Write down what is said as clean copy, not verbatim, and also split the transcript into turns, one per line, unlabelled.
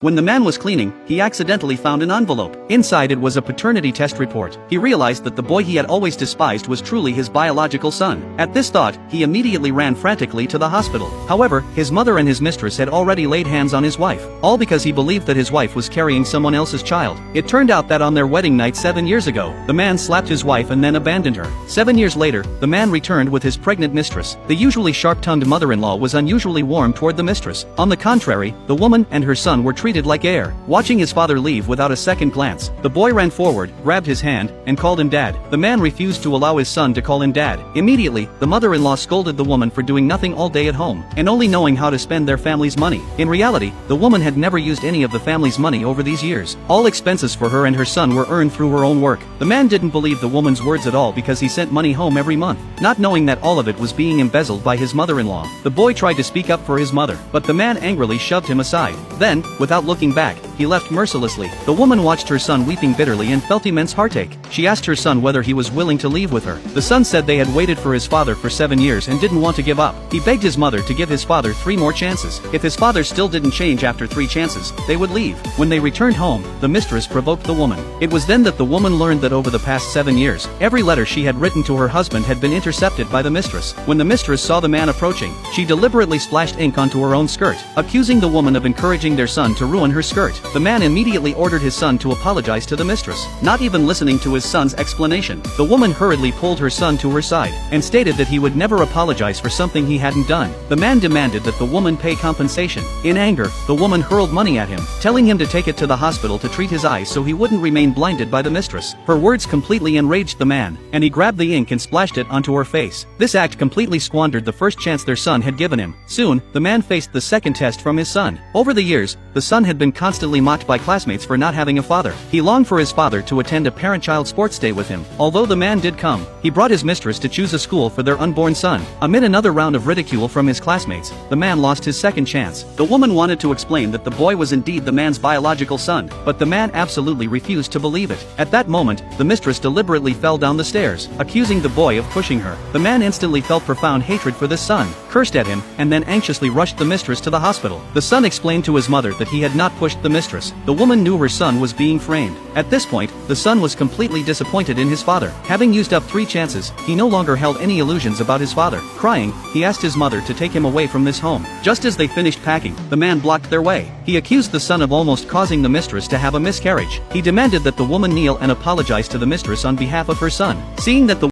When the man was cleaning, he accidentally found an envelope. Inside it was a paternity test report. He realized that the boy he had always despised was truly his biological son. At this thought, he immediately ran frantically to the hospital. However, his mother and his mistress had already laid hands on his wife, all because he believed that his wife was carrying someone else's child. It turned out that on their wedding night 7 years ago, the man slapped his wife and then abandoned her. 7 years later, the man returned with his pregnant mistress. The usually sharp-tongued mother-in-law was unusually warm toward the mistress. On the contrary, the woman and her son were treated like air. Watching his father leave without a second glance, the boy ran forward, grabbed his hand, and called him dad. The man refused to allow his son to call him dad. Immediately, the mother-in-law scolded the woman for doing nothing all day at home, and only knowing how to spend their family's money. In reality, the woman had never used any of the family's money over these years. All expenses for her and her son were earned through her own work. The man didn't believe the woman's words at all because he sent money home every month, not knowing that all of it was being embezzled by his mother-in-law. The boy tried to speak up for his mother, but the man angrily shoved him aside. Then, without looking back, he left mercilessly. The woman watched her son weeping bitterly and felt immense heartache. She asked her son whether he was willing to leave with her. The son said they had waited for his father for 7 years and didn't want to give up. He begged his mother to give his father 3 more chances. If his father still didn't change after 3 chances, they would leave. When they returned home, the mistress provoked the woman. It was then that the woman learned that over the past 7 years, every letter she had written to her husband had been intercepted by the mistress. When the mistress saw the man approaching, she deliberately splashed ink onto her own skirt, accusing the woman of encouraging their son to ruin her skirt. The man immediately ordered his son to apologize to the mistress. Not even listening to his son's explanation, the woman hurriedly pulled her son to her side, and stated that he would never apologize for something he hadn't done. The man demanded that the woman pay compensation. In anger, the woman hurled money at him, telling him to take it to the hospital to treat his eyes so he wouldn't remain blinded by the mistress. Her words completely enraged the man, and he grabbed the ink and splashed it onto her face. This act completely squandered the first chance their son had given him. Soon, the man faced the second test from his son. Over the years, the son had been constantly mocked by classmates for not having a father. He longed for his father to attend a parent-child sports day with him. Although the man did come, he brought his mistress to choose a school for their unborn son. Amid another round of ridicule from his classmates, the man lost his second chance. The woman wanted to explain that the boy was indeed the man's biological son, but the man absolutely refused to believe it. At that moment, the mistress deliberately fell down the stairs, accusing the boy of pushing her. The man instantly felt profound hatred for this son, cursed at him, and then anxiously rushed the mistress to the hospital. The son explained to his mother that he had not pushed the mistress. The woman knew her son was being framed. At this point, the son was completely disappointed in his father. Having used up 3 chances, he no longer held any illusions about his father. Crying, he asked his mother to take him away from this home. Just as they finished packing, the man blocked their way. He accused the son of almost causing the mistress to have a miscarriage. He demanded that the woman kneel and apologize to the mistress on behalf of her son. Seeing that the